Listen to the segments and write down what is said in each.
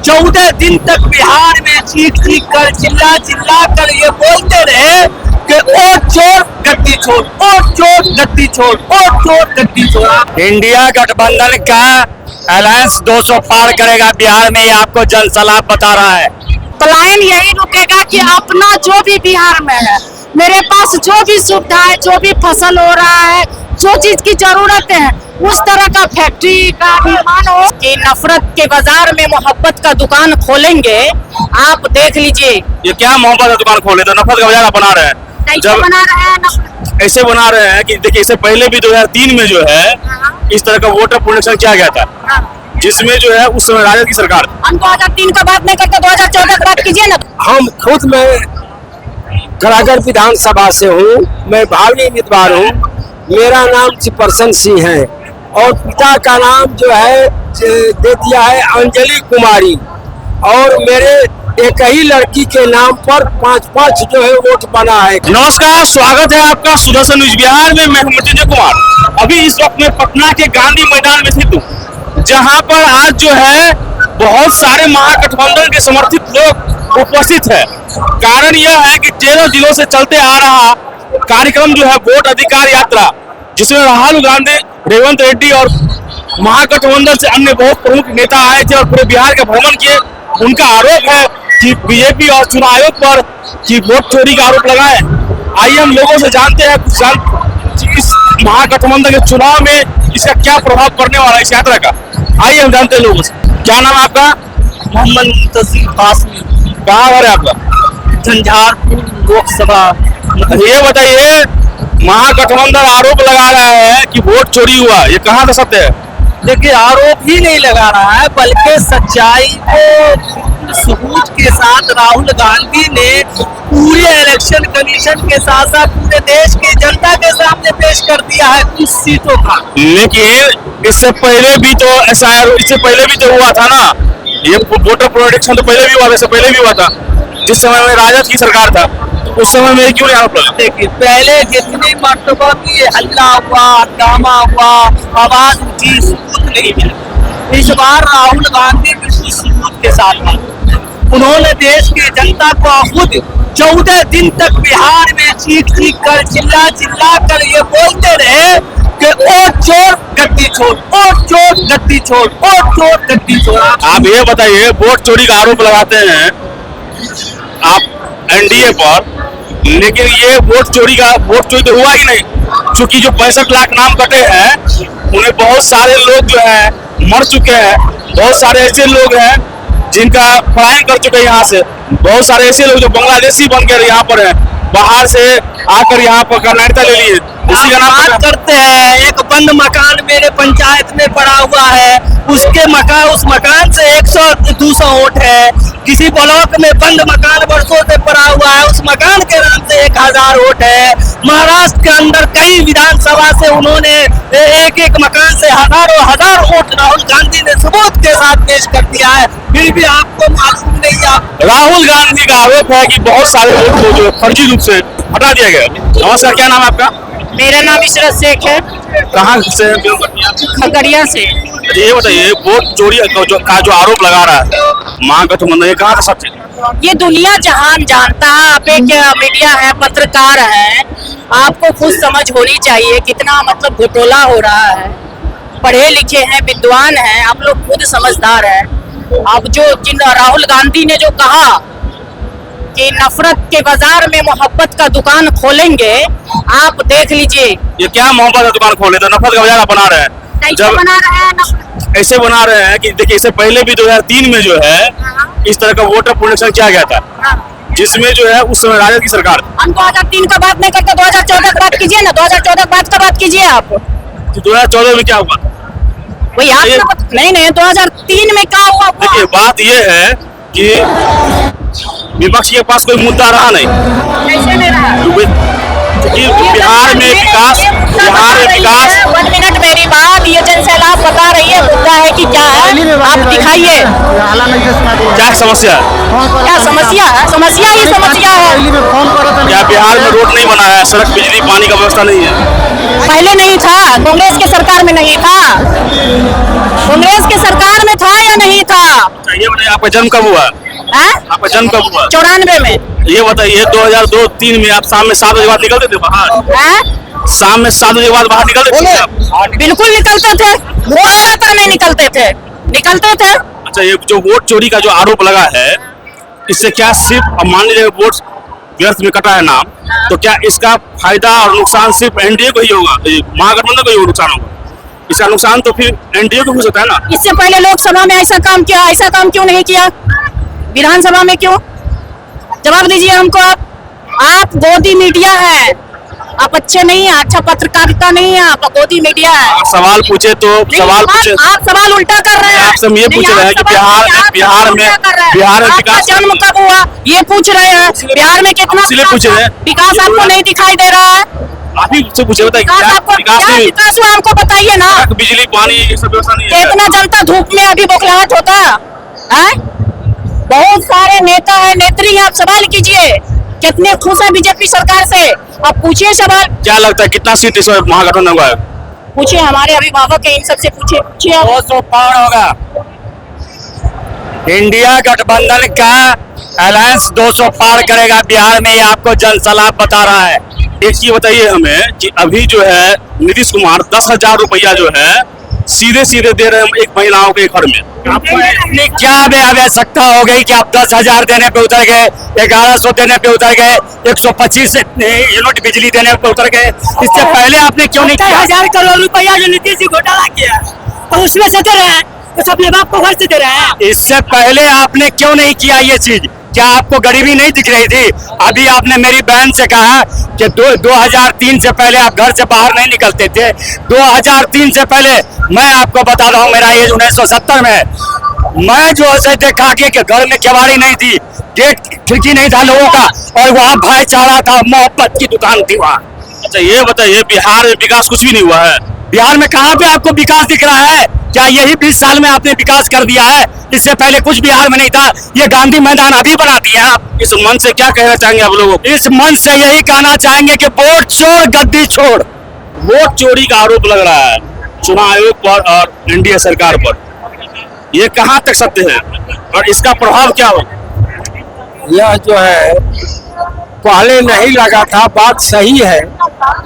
14 दिन तक बिहार में चीख चीख कर चिल्ला चिल्ला कर ये बोलते रहे कि वोट चोर गद्दी छोड़, वोट चोर गद्दी छोड़, वोट चोर गद्दी छोड़। इंडिया गठबंधन का अलायंस 200 पार करेगा बिहार में, ये आपको जनसलाह बता रहा है। पलायन यही रुकेगा कि अपना जो भी बिहार में है, मेरे पास जो भी सुविधा है, जो भी फसल हो रहा है, जो चीज की जरूरत है, उस तरह का फैक्ट्री का निर्माण हो कि नफरत के बाजार में मोहब्बत का दुकान खोलेंगे। आप देख लीजिए ये क्या मोहब्बत का दुकान खोले तो नफरत का बाजार बना रहे हैं। जब बना रहे हैं ऐसे बना रहे हैं कि देखिए, इससे पहले भी 2003 में जो है इस तरह का वोटर पुनरीक्षण किया गया था, जिसमें जो है उस समय राजद की सरकार। हम 2003 का बात नहीं करते, 2014 का बात कीजिए ना। हम खुद मैं करागढ़ विधानसभा से हूँ, मैं भावी उम्मीदवार हूँ। मेरा नाम चिपरसन सिंह है और पिता का नाम जो है दे दिया है अंजलि कुमारी, और मेरे एक ही लड़की के नाम पर 5-5 जो है वोट बना है। नमस्कार, स्वागत है आपका सुदर्शन न्यूज बिहार में। मैं हूं मृत्युंजय कुमार। अभी इस वक्त में पटना के गांधी मैदान में स्थित हूँ, जहां पर आज जो है बहुत सारे महागठबंधन के समर्थित लोग उपस्थित है। कारण यह है कि 13 जिलों से चलते आ रहा कार्यक्रम जो है वोट अधिकार यात्रा, जिसमें राहुल गांधी, रेवंत रेड्डी और महागठबंधन से अन्य बहुत प्रमुख नेता आए थे और पूरे बिहार का भ्रमण किए। उनका आरोप है कि बीजेपी और चुनाव आयोग पर कि वोट चोरी का आरोप लगा है। आइए हम लोगों से जानते हैं इस महागठबंधन के चुनाव में इसका क्या प्रभाव पड़ने वाला है, इस यात्रा का। आइए हम जानते हैं लोगों से। क्या नाम है आपका? मोहम्मद मुंतसिर कासमी। कहाँ घर है आपका? झंझारपुर लोकसभा। ये बताइए, महागठबंधन आरोप लगा रहा है कि वोट चोरी हुआ, ये कहाँ का सत्य है? देखिए, आरोप ही नहीं लगा रहा है, बल्कि सच्चाई को सबूत के साथ राहुल गांधी ने पूरे इलेक्शन कमीशन के साथ साथ पूरे देश की जनता के सामने पेश कर दिया है कुछ सीटों का। लेकिन इससे पहले भी तो ऐसा है, इससे पहले भी तो हुआ था ना, ये वोटर पुनरीक्षण तो पहले भी हुआ, वैसे पहले भी हुआ था जिस समय में राजद की सरकार था। उस समय में क्यों नहीं आरोप लगा? देखिए, पहले जितनी मर्तबा भी हल्ला हुआ, हंगामा हुआ, आवाज उठी, सबूत नहीं मिला। इस बार राहुल गांधी बिल्कुल सबूत के साथ हैं। उन्होंने देश की जनता को खुद 14 दिन तक बिहार में चीख चीख कर चिल्ला चिल्ला कर ये बोलते रहे कि वोट चोर गद्दी छोड़, वोट चोर गद्दी छोड़, वोट चोर गद्दी छोड़। आप ये बताइए, वोट चोरी का आरोप लगाते हैं आप एनडीए पर, लेकिन ये वोट चोरी तो हुआ ही नहीं, क्योंकि जो 65 लाख नाम कटे हैं उन्हें बहुत सारे लोग जो है मर चुके हैं। बहुत सारे ऐसे लोग हैं जिनका पलायन कर चुके हैं यहाँ से। बहुत सारे ऐसे लोग जो बांग्लादेशी बनकर यहाँ पर हैं, बाहर से आकर यहाँ पर नागरिकता ले लिए। उसी का नाम बात करते हैं, एक बंद मकान मेरे पंचायत में पड़ा हुआ है, उस मकान से 100-200 वोट है। किसी ब्लॉक में बंद मकान वर्षों से पड़ा हुआ है, उस मकान के नाम से 1000 वोट है। महाराष्ट्र के अंदर कई विधानसभा से उन्होंने एक मकान से हजार वोट राहुल गांधी ने सबूत के साथ पेश कर दिया है, फिर भी आपको मालूम नहीं। आप राहुल गांधी का आरोप है कि बहुत सारे वोट को जो फर्जी रूप से हटा दिया गया। नमस्कार, क्या नाम है आपका? मेरा नाम इशरत शेख है, कहाँ से? खगड़िया से। ये बताइए, वोट चोरी का जो आरोप लगा रहा है महागठबंधन, ये कहाँ का सत्य है? ये दुनिया जहान जानता है। आप एक मीडिया है, पत्रकार है, आपको खुद समझ होनी चाहिए कितना मतलब घोटाला हो रहा है। पढ़े लिखे हैं, विद्वान हैं, आप लोग खुद समझदार हैं। अब जिन राहुल गांधी ने जो कहा कि नफरत के बाजार में मोहब्बत का दुकान खोलेंगे, आप देख लीजिए। ये क्या मोहब्बत का दुकान खोले तो नफरत का बाजार बना रहे हैं। बना रहे हैं ऐसे बना रहे हैं कि देखिए, इससे पहले भी 2003 में जो है इस तरह का वोटर पुनरीक्षण किया गया था, जिसमें जो है उस समय राजद की सरकार। हम 2003 का बात नहीं करते, 2014 का बात कीजिए ना। 2014 का बात कीजिए आप। 2014 में क्या हुआ? वही आप नहीं 2003 में क्या हुआ? देखिए, बात ये है कि विपक्ष के पास कोई मुद्दा रहा नहीं। कैसे नहीं रहा? बिहार में विकास 1 मिनट मेरी बात, ये जनसैलाब बता रही है, मुद्दा है कि क्या है, आप दिखाइए। क्या समस्या है? क्या समस्या है? समस्या ही समस्या है। क्या बिहार में रोड नहीं बना है, सड़क, बिजली, पानी का व्यवस्था नहीं है? पहले नहीं था, कांग्रेस की सरकार में नहीं था। कांग्रेस की सरकार में था या नहीं था? ये बताइए आपका जन्म कब हुआ? आपका जन्म कब हुआ? 94 में। ये बताइए 2002-3 में आप शाम में 7 बजे बाद निकलते थे बाहर? शाम में 7 बजे बाद बाहर निकलते थे आप? बिल्कुल निकलते थे, वो लगातार नहीं निकलते थे, निकलते थे। अच्छा, ये जो वोट चोरी का जो आरोप लगा है, इससे क्या सिर्फ अब मान लीजिए वोट व्यर्थ में कटा है नाम, तो क्या इसका फायदा और नुकसान सिर्फ एनडीए को ही होगा, महागठबंधन को ही नुकसान होगा? इसका नुकसान तो फिर एनडीए को हो सकता है ना? इससे पहले लोकसभा में ऐसा काम किया, ऐसा काम क्यों नहीं किया? विधानसभा में क्यों? जवाब दीजिए हमको। आप गोदी मीडिया है, आप अच्छे नहीं है, अच्छा पत्रकारिता नहीं है, आप गोदी मीडिया है। आप सवाल पूछे तो सवाल पूछे, आप सवाल उल्टा कर रहे हैं। आपसे हम ये पूछ रहे हैं कि बिहार में विकास जन्म कब हुआ ये पूछ रहे हैं। बिहार में कितना पूछ रहे हैं, विकास आपको नहीं दिखाई दे रहा है? आप ही से पूछे, बताइए विकास हुआ हमको बताइए ना। बिजली पानी ये सब व्यवस्था नहीं है? इतना जनता धूप में अभी बौखलाहट होता है? बहुत सारे नेता है, नेत्री हैं, आप सवाल कीजिए कितने खुश है बीजेपी सरकार से, अब पूछिए सवाल। क्या लगता है कितना सीट इस बार महागठबंधन को आएगा? पूछिए, हमारे अभिभावक है, इन सबसे पूछिए। 200 पार होगा। इंडिया गठबंधन का अलायंस 200 पार करेगा बिहार में, ये आपको जनसलाह बता रहा है। एक चीज बताइए हमें कि अभी जो है नीतीश कुमार 10,000 रुपया जो है सीधे सीधे दे रहे हैं एक महिलाओं के घर में। आपको इतनी क्या आवश्यकता हो गई कि आप 10,000 देने पे उतर गए, 1100 देने पे उतर गए, 125 यूनिट बिजली देने पे उतर गए? इससे पहले आपने क्यों नहीं किया? 10,000 करोड़ रुपया जो नीतीश जी घोटाला किया तो उसमें से दे रहे हैं, तो अपने बाप को घर से दे रहे हैं। इससे पहले आपने क्यों नहीं किया ये चीज? क्या आपको गरीबी नहीं दिख रही थी? अभी आपने मेरी बहन से कहा कि 2003 से पहले आप घर से बाहर नहीं निकलते थे। 2003 से पहले मैं आपको बता रहा हूँ, मेरा एज 1970 में, मैं जो है देखा कि घर में केवाड़ी नहीं थी, गेट खिड़की नहीं था लोगों का, और वहाँ भाईचारा था, मोहब्बत की दुकान थी वहाँ। अच्छा, ये बताइए बिहार में विकास कुछ भी नहीं हुआ है? बिहार में कहाँ पे आपको विकास दिख रहा है? क्या यही 20 साल में आपने विकास कर दिया है? इससे पहले कुछ बिहार में नहीं था। ये गांधी मैदान अभी बना दिया आप। इस मन से क्या कहना चाहेंगे आप लोगों को? इस मन से यही कहना चाहेंगे कि वोट छोड़, गद्दी छोड़। वोट चोरी का आरोप लग रहा है चुनाव आयोग पर और एनडीए सरकार पर, ये कहाँ तक सत्य है और इसका प्रभाव क्या होगा? यह जो है पहले नहीं लगा था, बात सही है,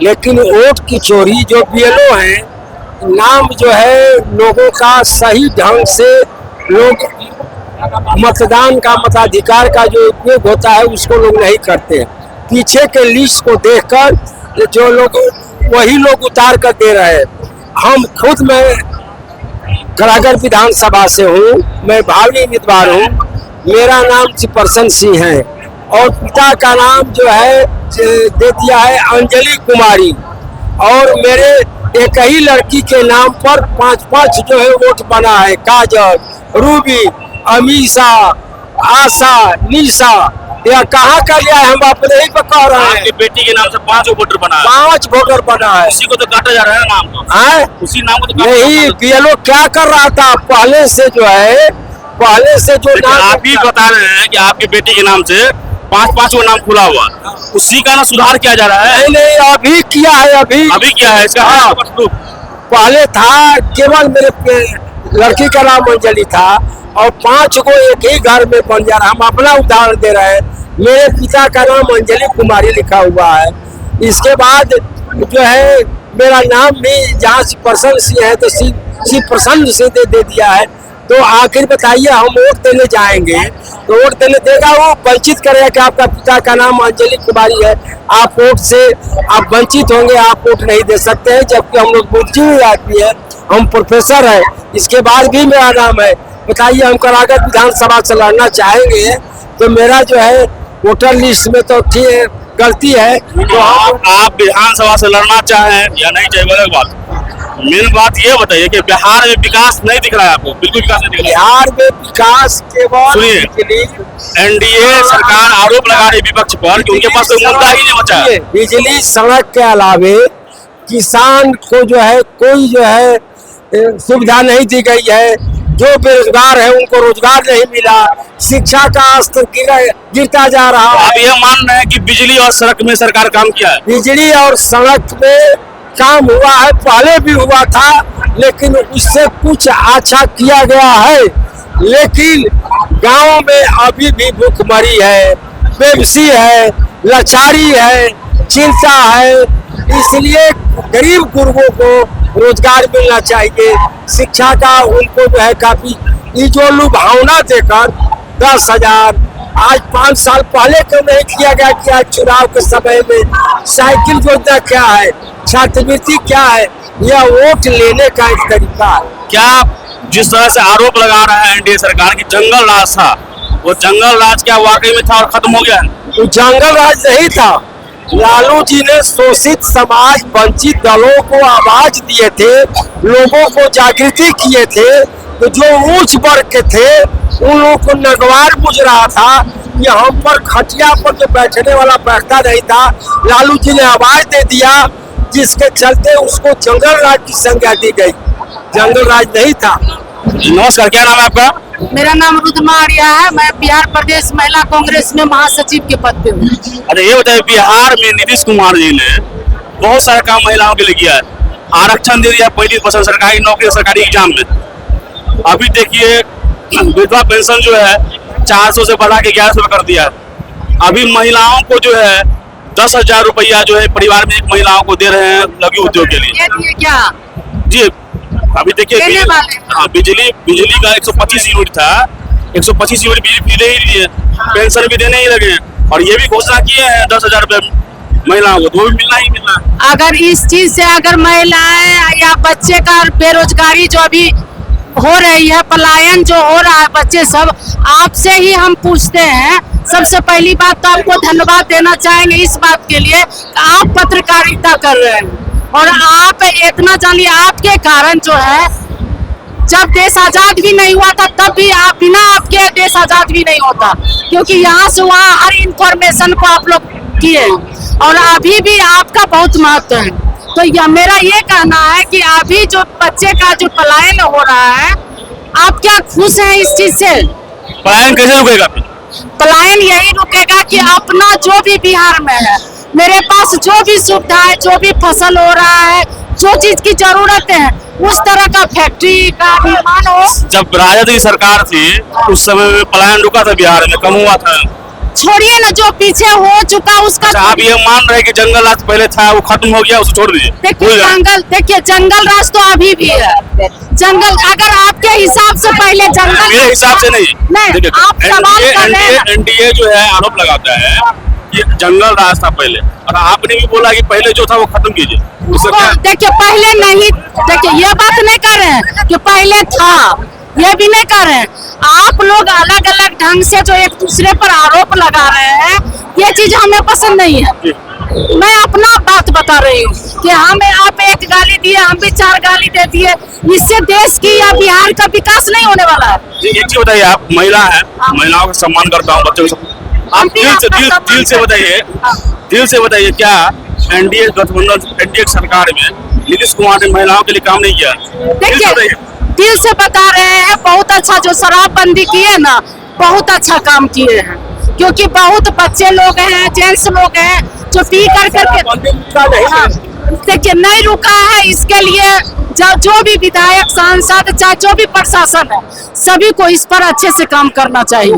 लेकिन वोट की चोरी जो बीएलओ है, नाम जो है लोगों का सही ढंग से लोग मतदान का मताधिकार का जो उपयोग होता है उसको लोग नहीं करते। पीछे के लिस्ट को देखकर जो लोग वही लोग उतार कर दे रहे हैं। हम खुद मैं करागर विधानसभा से हूँ, मैं भावी उम्मीदवार हूँ। मेरा नाम चिपरसन सिंह है और पिता का नाम जो है दे दिया है अंजलि कुमारी, और मेरे एक ही लड़की के नाम पर 5-5 जो है वोट बना है। काजल, रूबी, अमीशा, आशा, निशा, यह कहाँ का लिया है? हम अपने ही पे कह रहे हैं। आपकी बेटी के नाम से 5 वोटर बना है। 5 वोटर बना है। उसी को तो काटा जा रहा है नाम को। हाँ? उसी नाम को तो काटा नहीं, जा रहा है। बीएलओ क्या कर रहा था पहले से जो है, पहले से जो लेकिन नाम आप ही बता रहे हैं कि आपकी बेटी के नाम से 5-5 वो नाम खुला हुआ, उसी का ना सुधार किया जा रहा है। नहीं, अभी किया है। अभी क्या है इसका? हाँ। पहले था केवल मेरे लड़की का नाम अंजलि था और 5 को एक ही घर में बन जा रहा। हम अपना उदाहरण दे रहे हैं। मेरे पिता का नाम अंजलि कुमारी लिखा हुआ है। इसके बाद जो है मेरा नाम भी जहाँ प्रसन्न सिंह है तो श्री प्रसन्न से दे दिया है। तो आखिर बताइए, हम वोट देने जाएंगे तो वोट देने देगा वो वंचित करेगा कि आपका पिता का नाम अंजलि कुमारी है, आप वोट से आप वंचित होंगे, आप वोट नहीं दे सकते हैं। जबकि हम लोग बुद्धिजीवी आदमी है, हम प्रोफेसर है, इसके बाद भी मेरा नाम है। बताइए, हम करागर विधानसभा से लड़ना चाहेंगे तो मेरा जो है वोटर लिस्ट में तो ठीक गलती है। तो आप विधानसभा से लड़ना चाहें या नहीं चाहे अलग बात, मेन बात ये बताइए कि बिहार में विकास नहीं दिख रहा है आपको? बिल्कुल विकास नहीं दिख रहा है बिहार में। विकास केवल सुनिए, एनडीए सरकार आरोप लगा रही विपक्ष पर कि उनके पास कोई मुद्दा ही नहीं बचा है। बिजली, सड़क के अलावे किसान को जो है कोई जो है सुविधा नहीं दी गई है। जो बेरोजगार है उनको रोजगार नहीं मिला। शिक्षा का स्तर गिरता जा रहा है। आप ये मान रहे हैं कि बिजली और सड़क में सरकार काम किया है? बिजली और सड़क में काम हुआ है, पहले भी हुआ था, लेकिन उससे कुछ अच्छा किया गया है। लेकिन गांव में अभी भी भूखमरी है, बेबसी है, लाचारी है, चिंता है। इसलिए गरीब गुरबों को रोजगार मिलना चाहिए। शिक्षा का उनको जो है काफी, ये जो लुभावना देकर 10,000 आज 5 साल पहले क्यों नहीं किया गया कि आज चुनाव के समय में साइकिल योजना क्या है, छात्रवृत्ति क्या है, यह वोट लेने का एक तरीका है। क्या जिस तरह से आरोप लगा रहा है एनडीए सरकार की जंगल राज था, वो जंगल राज क्या वाकई में था और खत्म हो गया? तो जंगल राज नहीं था। लालू जी ने शोषित समाज, वंचित दलों को आवाज दिए थे, लोगों को जागृति किए थे। तो जो उच्च वर्ग के थे उन लोगों को नगवार बुझ रहा था कि हम पर खटिया पर जो बैठने वाला बैठता नहीं था। लालू जी ने आवाज दे दिया, जिसके चलते उसको जंगल राज की संज्ञा दी गई। जंगल राज नहीं था। नमस्कार, क्या नाम है आपका? मेरा नाम रुद्रमा आर्या है। मैं बिहार प्रदेश महिला कांग्रेस में महासचिव के पद पे हूँ। अच्छा, ये बताइए, बिहार में नीतीश कुमार जी ने बहुत सारा काम महिलाओं के लिए किया है। आरक्षण दे दिया 35% सरकारी नौकरी, सरकारी एग्जाम में। अभी देखिए विधवा पेंशन जो है 400 से बढ़ा के 1100 कर दिया है। अभी महिलाओं को जो है 10,000 रुपया जो है परिवार में एक महिलाओं को दे रहे हैं लघु उद्योग के लिए। ये क्या जी, अभी देखिए बिजली का 125 यूनिट था, 125 यूनिट बिजली दे ही दिए, पेंशन भी देने ही लगे। और ये भी घोषणा किए हैं 10,000 रुपये महिलाओं को, तो भी मिलना ही मिलना। अगर इस चीज से अगर महिलाएं या बच्चे का बेरोजगारी जो अभी हो रही है, पलायन जो हो रहा है, बच्चे सब आपसे ही हम पूछते हैं। सबसे पहली बात तो आपको धन्यवाद देना चाहेंगे इस बात के लिए कि आप पत्रकारिता कर रहे हैं और आप इतना जानिए, आपके कारण जो है जब देश आजाद भी नहीं हुआ था तब भी आप, बिना आपके देश आजाद भी नहीं होता, क्योंकि यहाँ से वहाँ हर इंफॉर्मेशन को आप लोग किए और अभी भी आपका बहुत महत्व है। तो यह मेरा ये कहना है कि अभी जो बच्चे का जो पलायन हो रहा है, आप क्या खुश हैं इस चीज से? पलायन कैसे रुकेगा? पलायन यही रुकेगा कि अपना जो भी बिहार में है, मेरे पास जो भी सुविधा है, जो भी फसल हो रहा है, जो चीज की जरूरत है, उस तरह का फैक्ट्री का निर्माण हो। जब राजद की सरकार थी उस समय में पलायन रुका था बिहार में, कम हुआ था। छोड़िए ना, जो पीछे हो चुका उसका। अच्छा, आप ये मान रहे हैं कि जंगल राज पहले था वो खत्म हो गया, उसको छोड़ दीजिए। देखिए जंगल राज तो अभी भी है। जंगल अगर आपके हिसाब से पहले जंगल, मेरे हिसाब से नहीं, आप सवाल कर रहे हैं। एनडीए जो है आरोप लगाता है कि जंगल राज था पहले, और आपने भी बोला कि पहले जो था वो खत्म कीजिए। देखिए पहले नहीं, देखिए ये बात नहीं कर रहे हैं कि पहले था, ये भी नहीं कर रहे हैं। आप लोग अलग अलग ढंग से जो एक दूसरे पर आरोप लगा रहे हैं, ये चीज हमें पसंद नहीं है। मैं अपना बात बता रही हूँ कि हमें आप एक गाली दिए, हम भी 4 गाली दे दिए, इससे देश की या बिहार का विकास नहीं होने वाला है। एक चीज बताइए, आप महिला हैं, महिलाओं का सम्मान करता हूँ, बच्चों को आप दिल से बताइए क्या एनडीए गठबंधन, एनडीए सरकार में नीतीश कुमार ने महिलाओं के लिए काम नहीं किया? देखिए दिल से बता रहे हैं, बहुत अच्छा जो शराबबंदी किए ना, बहुत अच्छा काम किए हैं, क्योंकि बहुत बच्चे लोग हैं, जेंट्स लोग हैं जो पी करके। हाँ, देखिए नहीं रुका है। इसके लिए जो भी विधायक, सांसद, चाहे जो भी प्रशासन है, सभी को इस पर अच्छे से काम करना चाहिए।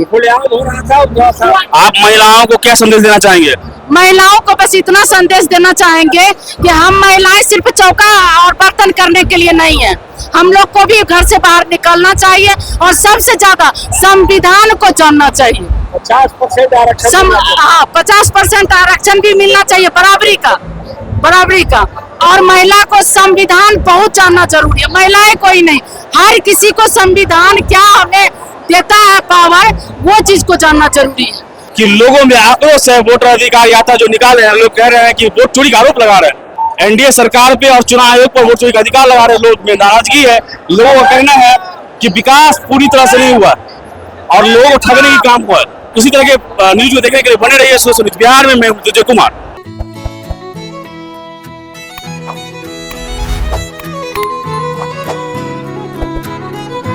आप महिलाओं को क्या संदेश देना चाहेंगे? महिलाओं को बस इतना संदेश देना चाहेंगे कि हम महिलाएं सिर्फ चौका और बर्तन करने के लिए नहीं है, हम लोग को भी घर से बाहर निकलना चाहिए और सबसे ज्यादा संविधान को जानना चाहिए। 50% आरक्षण, 50% आरक्षण भी मिलना चाहिए, बराबरी का। और महिला को संविधान बहुत जानना जरूरी है। महिलाएं कोई नहीं, हर किसी को संविधान क्या हमें देता है पावर, वो चीज को जानना जरूरी है। कि लोगों में आक्रोश है, वोटर अधिकार यात्रा जो निकाले हैं, लोग कह रहे हैं कि वोट चोरी का आरोप लगा रहे हैं एनडीए सरकार पे और चुनाव आयोग पर, वोट चोरी का अधिकार लगा रहे हैं। लोग में नाराजगी है, लोगों का कहना है कि विकास पूरी तरह से नहीं हुआ और लोगों को ठगने की काम हुआ है। उसी तरह के न्यूज को देखने के लिए बने रहिए सोशल मीडिया। बिहार में मैं विजय कुमार।